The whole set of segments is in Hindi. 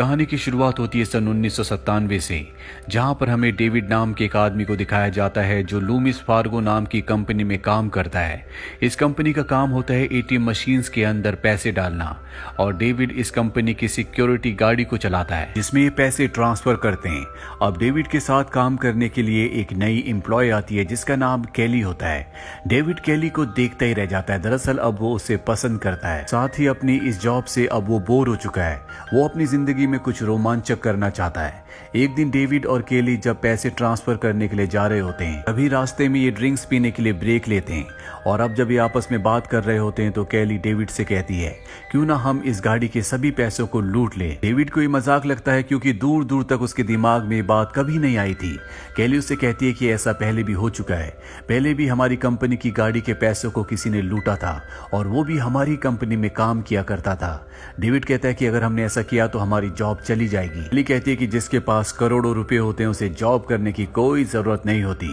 कहानी की शुरुआत होती है सन 1997 से, जहां पर हमें डेविड नाम के एक आदमी को दिखाया जाता है जो लूमिस फार्गो नाम की कंपनी में काम करता है। इस कंपनी का काम होता है एटीएम मशीन्स के अंदर पैसे डालना, और डेविड इस कंपनी की सिक्योरिटी गाड़ी को चलाता है जिसमें ये पैसे ट्रांसफर करते हैं। अब डेविड के साथ काम करने के लिए एक नई एम्प्लॉय आती है जिसका नाम केली होता है। डेविड केली को देखता ही रह जाता है। दरअसल अब वो उसे पसंद करता है, साथ ही अपनी इस जॉब से अब वो बोर हो चुका है। वो अपनी जिंदगी में कुछ रोमांचक करना चाहता है। एक दिन डेविड और केली जब पैसे ट्रांसफर करने के लिए जा रहे होते हैं, तभी रास्ते में ये ड्रिंक्स पीने के लिए ब्रेक लेते हैं, और अब जब ये आपस में बात कर रहे होते हैं तो केली डेविड से कहती है, क्यों ना हम इस गाड़ी के सभी पैसों को लूट ले। डेविड को ये मजाक लगता है क्योंकि दूर दूर तक उसके दिमाग में ये बात कभी नहीं आई थी। केली उससे कहती है कि ऐसा पहले भी हो चुका है, पहले भी हमारी कंपनी की गाड़ी के पैसों को किसी ने लूटा था, और वो भी हमारी कंपनी में काम किया करता था। डेविड कहता है कि अगर हमने ऐसा किया तो हमारी जॉब चली जाएगी। केली कहती है कि जिसके पास करोड़ों रुपए होते हैं उसे जॉब करने की कोई जरूरत नहीं होती।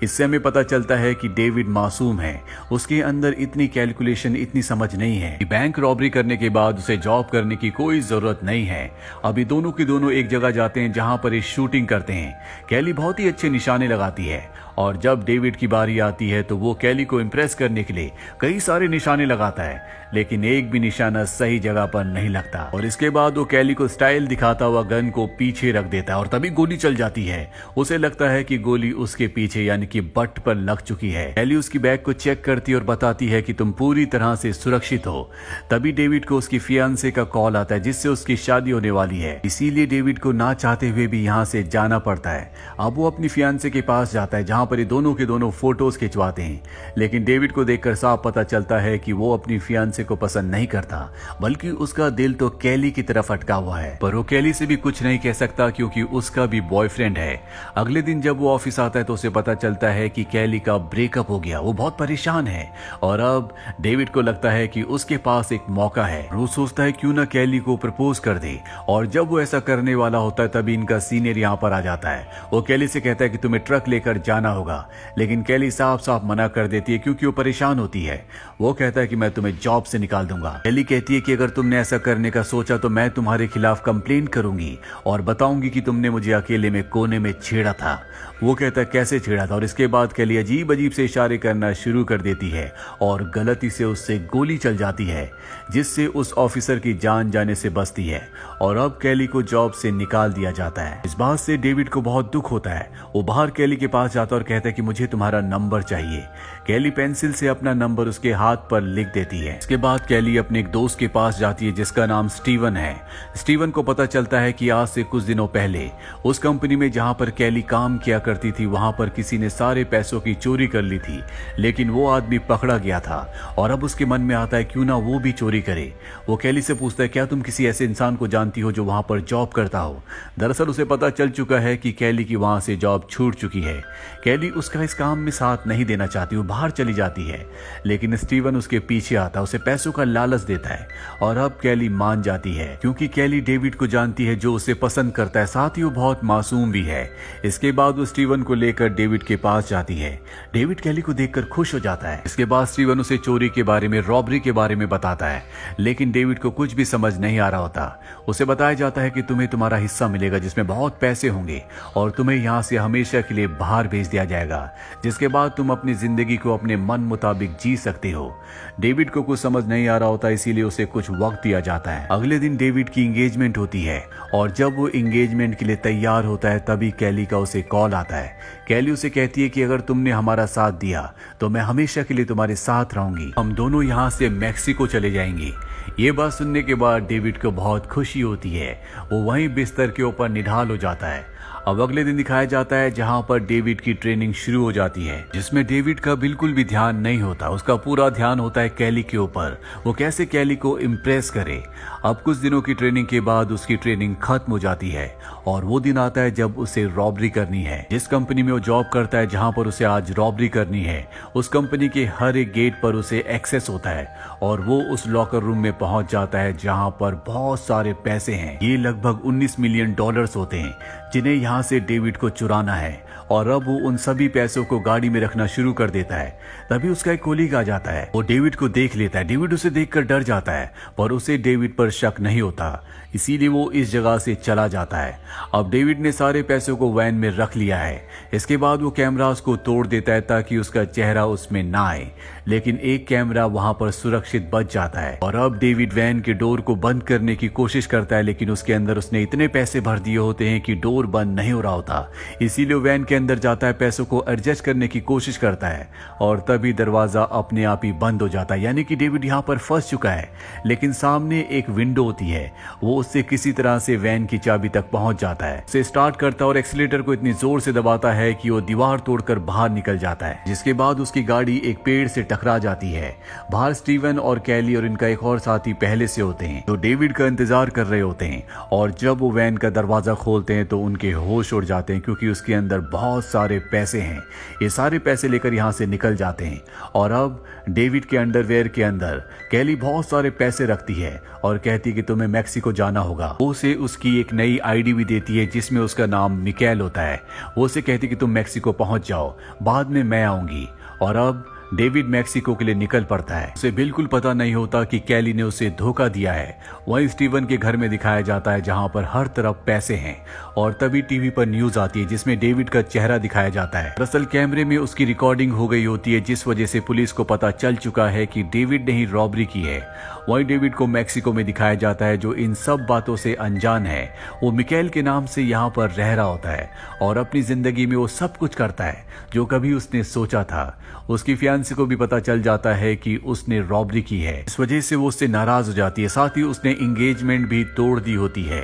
इससे हमें पता चलता है कि डेविड मासूम है, उसके अंदर इतनी कैलकुलेशन, इतनी समझ नहीं है कि बैंक रॉबरी करने के बाद उसे जॉब करने की कोई जरूरत नहीं है। अभी दोनों के दोनों एक जगह जाते हैं जहां पर ये शूटिंग करते हैं। केली बहुत ही अच्छे निशाने लगाती है, और जब डेविड की बारी आती है तो वो केली को इम्प्रेस करने के लिए कई सारे निशाने लगाता है, लेकिन एक भी निशाना सही जगह पर नहीं लगता। और इसके बाद वो केली को स्टाइल दिखाता हुआ गन को पीछे रख देता है, और तभी गोली चल जाती है। उसे लगता है कि गोली उसके पीछे यानी कि बट पर लग चुकी है। केली उसकी बैग को चेक करती है और बताती है कि तुम पूरी तरह से सुरक्षित हो। तभी डेविड को उसकी फियांसे का कॉल आता है जिससे उसकी शादी होने वाली है, इसीलिए डेविड को ना चाहते हुए भी यहाँ से जाना पड़ता है। अब वो अपनी फियांसे के पास जाता है जहाँ पर ये दोनों के दोनों फोटोज खिंचवाते हैं, लेकिन डेविड को देखकर साफ पता चलता है कि वो अपनी फियांसे को पसंद नहीं करता, बल्कि उसका दिल तो केली की तरफ अटका हुआ है। पर वो केली से भी कुछ नहीं कह सकता क्योंकि उसका भी बॉयफ्रेंड है। अगले दिन जब वो ऑफिस आता है तो उसे पता चलता है कि केली का ब्रेकअप हो गया। वो बहुत परेशान है, और अब डेविड को लगता है कि उसके पास एक मौका है। वो सोचता है क्यों ना केली को प्रपोज कर दे, और जब वो ऐसा करने वाला होता है तभी इनका सीनियर यहाँ पर आ जाता है। वो केली से कहता है कि तुम्हें ट्रक लेकर जाना होगा, लेकिन केली साफ साफ मना कर देती है क्योंकि वो परेशान होती है। वो कहता है कि मैं तुम्हें जॉब से निकाल दूंगा। केली कहती है कि अगर तुमने ऐसा करने का सोचा तो मैं तुम्हारे खिलाफ कंप्लेंट करूंगी और बताऊंगी कि तुमने मुझे अकेले में कोने में छेड़ा था। वो कहता है कैसे छेड़ा था, और इसके बाद केली अजीब अजीब से इशारे करना शुरू कर देती है और गलती से उससे गोली चल जाती है, जिससे उस ऑफिसर की जान जाने से बचती है, और अब केली को जॉब से निकाल दिया जाता है। इस बात से डेविड को बहुत दुख होता है। वो बाहर केली के पास जाता और कहता है कि मुझे तुम्हारा नंबर चाहिए। केली पेंसिल से अपना नंबर उसके हाथ पर लिख देती है। इसके बाद केली अपने एक दोस्त के पास जाती है जिसका नाम स्टीवन है। स्टीवन को पता चलता है कि आज से कुछ दिनों पहले उस कंपनी में जहां पर केली काम किया करती थी वहां पर किसी ने सारे पैसों की चोरी कर ली थी, लेकिन वो आदमी पकड़ा गया था, और अब उसके मन में आता है क्यों ना वो भी चोरी करे। वो केली से पूछता है क्या तुम किसी ऐसे इंसान को जानती हो जो वहां पर जॉब करता हो। दरअसल उसे पता चल चुका है कि केली की वहां से जॉब छूट चुकी है। केली उसका इस काम में साथ नहीं देना चाहती, वो बाहर चली जाती है, लेकिन स्टीवन उसके पीछे आता है, उसे पैसों का लालच देता है, और अब केली मान जाती है क्योंकि केली डेविड को जानती है जो उसे पसंद करता है, साथ ही वो बहुत मासूम भी है। इसके बाद वो स्टीवन को लेकर डेविड के पास जाती है। डेविड केली को देखकर खुश हो जाता है। इसके बाद स्टीवन उसे चोरी के बारे में, रॉबरी के बारे में बताता है, लेकिन डेविड को कुछ भी समझ नहीं आ रहा होता। उसे बताया जाता है कि तुम्हें तुम्हारा हिस्सा मिलेगा जिसमें बहुत पैसे होंगे, और तुम्हें यहाँ से हमेशा के लिए बाहर भेज दिया जाएगा, जिसके बाद तुम अपनी जिंदगी को अपने मन मुताबिक जी सकते हो। डेविड को कुछ समझ नहीं आ रहा होता, इसीलिए उसे कुछ वक्त दिया जाता है। अगले दिन डेविड की एंगेजमेंट होती है, और जब वो एंगेजमेंट के लिए तैयार होता है तभी केली का उसे कॉल आता है। केली उसे कहती है कि अगर तुमने हमारा साथ दिया तो मैं हमेशा के लिए तुम्हारे साथ रहूंगी, हम दोनों यहाँ से मैक्सिको चले जाएंगे। ये बात सुनने के बाद डेविड को बहुत खुशी होती है। वो वहीं बिस्तर के ऊपर निढाल हो जाता है। अब अगले दिन दिखाया जाता है जहां पर डेविड की ट्रेनिंग शुरू हो जाती है, जिसमें डेविड का बिल्कुल भी ध्यान नहीं होता। उसका पूरा ध्यान होता है केली के ऊपर, वो कैसे केली को इम्प्रेस करे। अब कुछ दिनों की ट्रेनिंग के बाद उसकी ट्रेनिंग खत्म हो जाती है, और वो दिन आता है जब उसे रॉबरी करनी है। जिस कंपनी में वो जॉब करता है जहां पर उसे आज रॉबरी करनी है, उस कंपनी के हर एक गेट पर उसे एक्सेस होता है, और वो उस लॉकर रूम में पहुंच जाता है जहां पर बहुत सारे पैसे हैं। ये लगभग $19 मिलियन होते हैं, जिन्हें यहाँ यहाँ से डेविड को चुराना है और अब वो उन सभी पैसों को गाड़ी में रखना शुरू कर देता है। तभी उसका एक कोलीग आ जाता है, वो डेविड को देख लेता है। डेविड उसे देखकर डर जाता है पर उसे डेविड पर शक नहीं होता, इसीलिए वो इस जगह से चला जाता है। अब डेविड ने सारे पैसों को वैन में रख लिया है। इसके बाद वो कैमरास को तोड़ देता है ताकि उसका चेहरा उसमें ना आए, लेकिन एक कैमरा वहां पर सुरक्षित बच जाता है। और अब डेविड वैन के डोर को बंद करने की कोशिश करता है, लेकिन उसके अंदर उसने इतने पैसे भर दिए होते हैं कि डोर बंद नहीं हो रहा होता। इसीलिए वैन के अंदर जाता है, पैसों को एडजस्ट करने की कोशिश करता है और तभी दरवाजा अपने आप ही बंद हो जाता है। यानी कि डेविड यहाँ पर फंस चुका है, लेकिन सामने एक विंडो होती है, वो उससे किसी तरह से वैन की चाबी तक पहुंच जाता है। उसे स्टार्ट करता है और एक्सीलेटर को इतनी जोर से दबाता है कि वो दीवार तोड़कर बाहर निकल जाता है, जिसके बाद उसकी गाड़ी एक पेड़ से टकरा जाती है। बाहर स्टीवन और कैली और इनका एक और साथी पहले से होते हैं जो डेविड का इंतजार कर रहे होते हैं। और जब वो वैन का दरवाजा खोलते हैं तो उनके होश उड़ जाते हैं, क्योंकि उसके अंदर बहुत सारे पैसे हैं। ये सारे पैसे लेकर यहाँ से निकल जाते हैं। और अब डेविड के अंडरवेयर के अंदर कैली बहुत सारे पैसे रखती है और कहती है कि तुम्हें मैक्सिको जाना होगा। वो उसे उसकी एक नई आईडी भी देती है जिसमें उसका नाम मिकेल होता है। वो उसे कहती है कि तुम मैक्सिको पहुंच जाओ, बाद में मैं आऊंगी। और अब डेविड मैक्सिको के लिए निकल पड़ता है। उसे बिल्कुल पता नहीं होता कि कैली ने उसे धोखा दिया है। वहीं स्टीवन के घर में दिखाया जाता है जहां पर हर तरफ पैसे हैं। और तभी टीवी पर न्यूज आती है जिसमें डेविड का चेहरा दिखाया जाता है। दरअसल कैमरे में उसकी रिकॉर्डिंग हो गई होती है, जिस वजह से पुलिस को पता चल चुका है कि डेविड ने ही रॉबरी की है। वहीं डेविड को मैक्सिको में दिखाया जाता है जो इन सब बातों से अनजान है। वो मिकेल के नाम से यहाँ पर रह रहा होता है और अपनी जिंदगी में वो सब कुछ करता है जो कभी उसने सोचा था। उसकी फियांसी को भी पता चल जाता है कि उसने रॉबरी की है, इस वजह से वो उससे नाराज हो जाती है। साथ ही उसने एंगेजमेंट भी तोड़ दी होती है।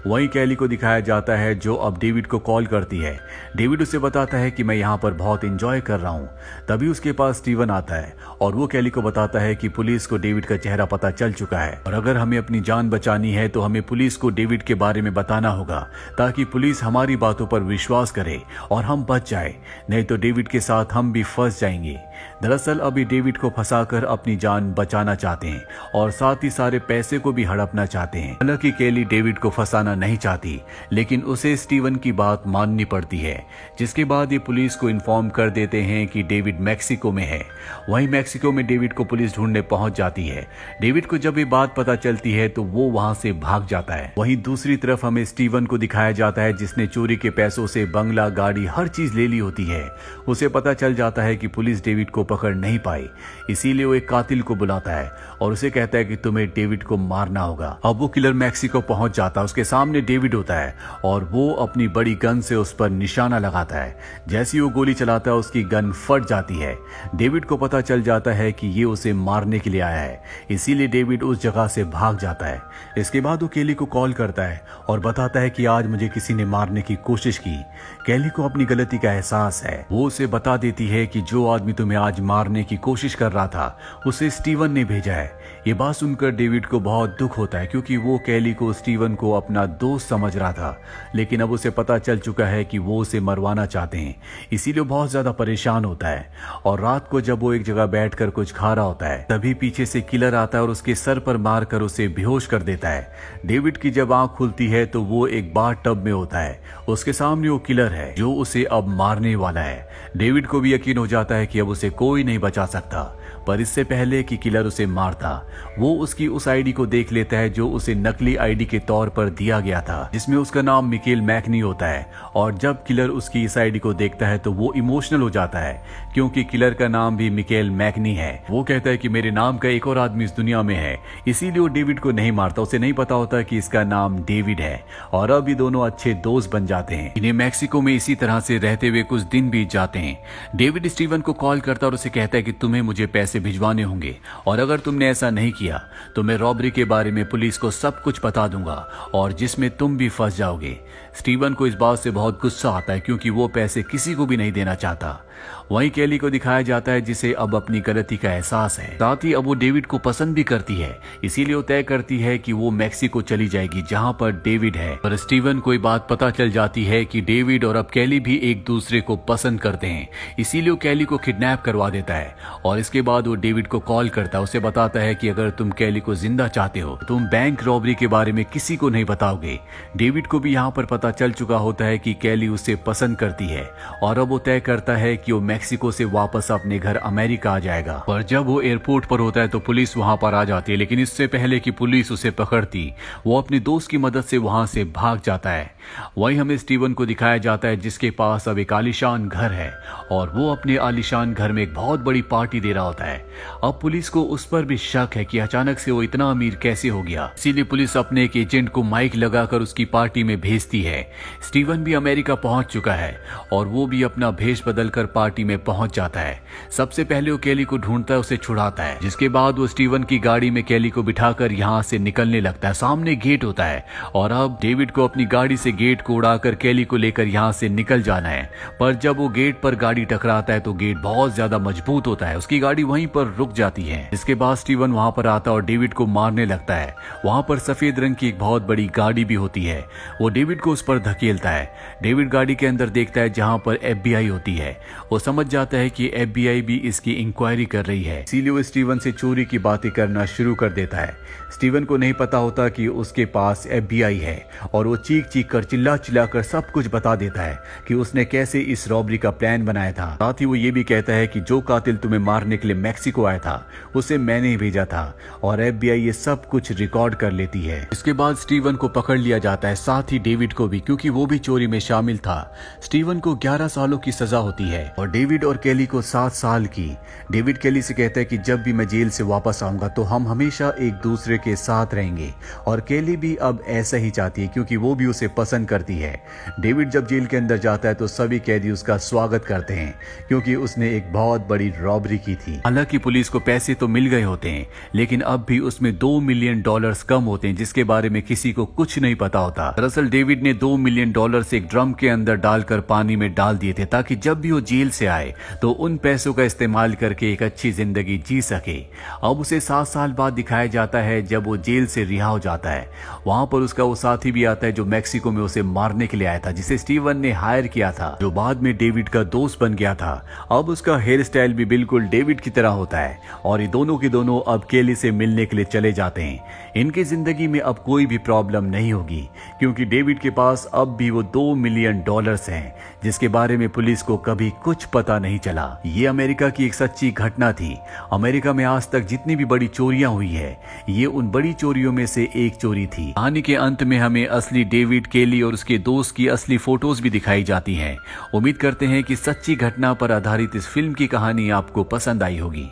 वहीं कैली को दिखाया जाता है जो अब डेविड को कॉल करती है। डेविड उसे बताता है कि मैं यहाँ पर बहुत एंजॉय कर रहा हूँ। तभी उसके पास स्टीवन आता है और वो कैली को बताता है कि पुलिस को डेविड का चेहरा पता चल चुका है और अगर हमें अपनी जान बचानी है तो हमें पुलिस को डेविड के बारे में बताना होगा, ताकि पुलिस हमारी बातों पर विश्वास करे और हम बच जाए, नहीं तो डेविड के साथ हम भी फंस जाएंगे। दरअसल अभी डेविड को फंसाकर अपनी जान बचाना चाहते हैं और साथ ही सारे पैसे को भी हड़पना चाहते हैं। हालांकि कैली डेविड को फंसाना नहीं चाहती, लेकिन उसे स्टीवन की बात माननी पड़ती है, जिसके बाद ये पुलिस को इन्फॉर्म कर देते हैं कि डेविड मैक्सिको में है। वहीं मैक्सिको में डेविड को पुलिस ढूंढने पहुंच जाती है। डेविड को जब ये बात पता चलती है तो वो वहां से भाग जाता है। वहीं दूसरी तरफ हमें स्टीवन को दिखाया जाता है जिसने चोरी के पैसों से बंगला, गाड़ी, हर चीज ले ली होती है। उसे पता चल जाता है कि पुलिस डेविड को पकड़ नहीं पाई, इसीलिए वो एक कातिल को बुलाता है और उसे कहता है कि तुम्हें डेविड को मारना होगा। अब वो किलर मैक्सिको पहुंच जाता है। उसके सामने डेविड होता है और वो अपनी बड़ी गन से उस पर निशाना लगाता है। जैसी वो गोली चलाता है उसकी गन फट जाती है। डेविड को पता चल जाता है कि ये उसे मारने के लिए आया है, इसीलिए डेविड उस जगह से भाग जाता है। इसके बाद वो कैली को कॉल करता है और बताता है कि आज मुझे किसी ने मारने की कोशिश की। कैली को अपनी गलती का एहसास है। वो उसे बता देती है कि जो आदमी तुम्हें आज मारने की कोशिश कर रहा था उसे स्टीवन ने भेजा है। ये बात सुनकर डेविड को बहुत दुख होता है, क्योंकि वो कैली को स्टीवन को अपना दोस्त समझ रहा था, लेकिन अब उसे पता चल चुका है कि वो उसे मरवाना चाहते हैं, इसीलिए बहुत ज्यादा परेशान होता है। और रात को जब वो एक जगह बैठकर कुछ खा रहा होता है तभी पीछे से किलर आता है और उसके सर पर मारकर उसे बेहोश कर देता है। डेविड की जब आंख खुलती है तो वो एक बाथ टब में होता है। उसके सामने वो किलर है जो उसे अब मारने वाला है। डेविड को भी यकीन हो जाता है कि अब उसे कोई नहीं बचा सकता, पर इससे पहले कि किलर उसे मारता वो उसकी उस आईडी को देख लेता है जो उसे नकली आईडी के तौर पर दिया गया था, जिसमें उसका नाम मिकेल मैकनी होता है। और जब किलर उसकी इस आईडी को देखता है तो वो इमोशनल हो जाता है, क्योंकि किलर का नाम भी मिकेल मैकनी है। वो कहता है कि मेरे नाम का एक और आदमी इस दुनिया में है, इसीलिए वो डेविड को नहीं मारता। उसे नहीं पता होता कि इसका नाम डेविड है। और अब ये दोनों अच्छे दोस्त बन जाते हैं। इन्हें मैक्सिको में इसी तरह से रहते हुए कुछ दिन बीत जाते हैं। डेविड स्टीवन को कॉल करता है और उसे कहता है कि तुम्हें मुझे पैसे भिजवाने होंगे, और अगर तुमने ऐसा नहीं किया तो मैं रॉबरी के बारे में पुलिस को सब कुछ बता दूंगा और जिसमें तुम भी फंस जाओगे। स्टीवन को इस बात से बहुत गुस्सा आता है, क्योंकि वो पैसे किसी को भी नहीं देना चाहता। वहीं कैली को दिखाया जाता है जिसे अब अपनी गलती का एहसास है। साथ ही अब वो डेविड को पसंद भी करती है, इसीलिए वो तय करती है कि वो मैक्सिको चली जाएगी जहां पर डेविड है। पर स्टीवन को ये बात पता चल जाती है कि डेविड और अब कैली भी एक दूसरे को पसंद करते हैं, इसीलिए वो कैली को किडनैप करवा देता है। और इसके बाद वो डेविड को कॉल करता है। उसे बताता है कि अगर तुम कैली को जिंदा चाहते हो तुम बैंक रॉबरी के बारे में किसी को नहीं बताओगे। डेविड को भी यहाँ पर पता पता चल चुका होता है कि कैली उसे पसंद करती है और अब वो तय करता है कि वो मैक्सिको से वापस अपने घर अमेरिका आ जाएगा। पर जब वो एयरपोर्ट पर होता है तो पुलिस वहां पर आ जाती है, लेकिन इससे पहले कि पुलिस उसे पकड़ती वो अपने दोस्त की मदद से वहां से भाग जाता है। वहीं हमें स्टीवन को दिखाया जाता है जिसके पास अब एक आलीशान घर है और वो अपने आलीशान घर में एक बहुत बड़ी पार्टी दे रहा होता है। अब पुलिस को उस पर भी शक है कि अचानक से वो इतना अमीर कैसे हो गया, इसीलिए पुलिस अपने एक एजेंट को माइक लगाकर उसकी पार्टी में भेजती है। स्टीवन भी अमेरिका पहुंच चुका है और वो भी अपना भेष बदलकर पार्टी में पहुंच जाता है। सबसे पहले वो कैली को ढूंढता है, उसे छुड़ाता है, जिसके बाद वो स्टीवन की गाड़ी में कैली को बिठाकर यहाँ से निकलने लगता है। सामने गेट होता है और अब डेविड को अपनी गाड़ी से गेट को उड़ाकर कैली को लेकर यहाँ से निकल जाना है। पर जब वो गेट पर गाड़ी टकराता है तो गेट बहुत ज्यादा मजबूत होता है, उसकी गाड़ी वहीं पर रुक जाती है। इसके बाद स्टीवन वहां पर आता है और डेविड को मारने लगता है। वहां पर सफेद रंग की एक बहुत बड़ी गाड़ी भी होती है, वो डेविड को उस पर धकेलता है। डेविड गाड़ी के अंदर देखता है जहां पर FBI होती है। वो समझ जाता है कि FBI भी इसकी इंक्वायरी कर रही है, इसीलिए वो स्टीवन से चोरी की बातें करना शुरू कर देता है। स्टीवन को नहीं पता होता कि उसके पास FBI है और वो चीख चीख कर चिल्ला कर सब कुछ बता देता है कि उसने कैसे इस रॉबरी का प्लान बनाया था। साथ ही वो ये भी कहता है कि जो कातिल तुम्हें मारने के लिए मैक्सिको आया था उसे मैंने ही भेजा था और FBI ये सब कुछ रिकॉर्ड कर लेती है। इसके बाद स्टीवन को पकड़ लिया जाता है, साथ ही डेविड को भी, क्योंकि वो भी चोरी में शामिल था। स्टीवन को 11 सालों की सजा होती है और डेविड और कैली को 7 साल की। डेविड कैली से कहता है कि जब भी मैं जेल से वापस आऊंगा तो हम हमेशा एक दूसरे के साथ रहेंगे और कैली भी अब ऐसा ही चाहती है क्योंकि वो भी उसे पसंद करती है। डेविड जब जेल के अंदर जाता है तो सभी कैदी उसका स्वागत करते हैं क्योंकि उसने एक बहुत बड़ी रॉबरी की थी। हालांकि पुलिस को पैसे तो मिल गए होते हैं लेकिन अब भी उसमें $2 मिलियन कम होते हैं जिसके बारे में किसी को कुछ नहीं पता होता। दरअसल डेविड ने $2 मिलियन एक ड्रम के अंदर डालकर पानी में डाल दिए थे ताकि जब भी वो जेल से आए तो उन पैसों का इस्तेमाल करके एक अच्छी जिंदगी जी सके। अब उसे 7 साल बाद दिखाया जाता है जब वो जेल से रिहा हो जाता है। वहां पर उसका वो साथी भी आता है जो मैक्सिको में उसे मारने के लिए आया था, जिसे स्टीवन ने हायर किया था, जो बाद में डेविड का दोस्त बन गया था। अब उसका हेयर स्टाइल भी बिल्कुल डेविड की तरह होता है और ये दोनों के दोनों अब कैली से मिलने के लिए चले जाते हैं। इनकी जिंदगी में अब कोई भी प्रॉब्लम नहीं होगी क्योंकि डेविड के पास अब भी वो $2 मिलियन हैं जिसके बारे में पुलिस को कभी कुछ पता नहीं चला। ये अमेरिका की एक सच्ची घटना थी। अमेरिका में आज तक जितनी भी बड़ी चोरियां हुई है ये उन बड़ी चोरियों में से एक चोरी थी। कहानी के अंत में हमें असली डेविड, कैली और उसके दोस्त की असली फोटोज भी दिखाई जाती हैं। उम्मीद करते हैं कि सच्ची घटना पर आधारित इस फिल्म की कहानी आपको पसंद आई होगी।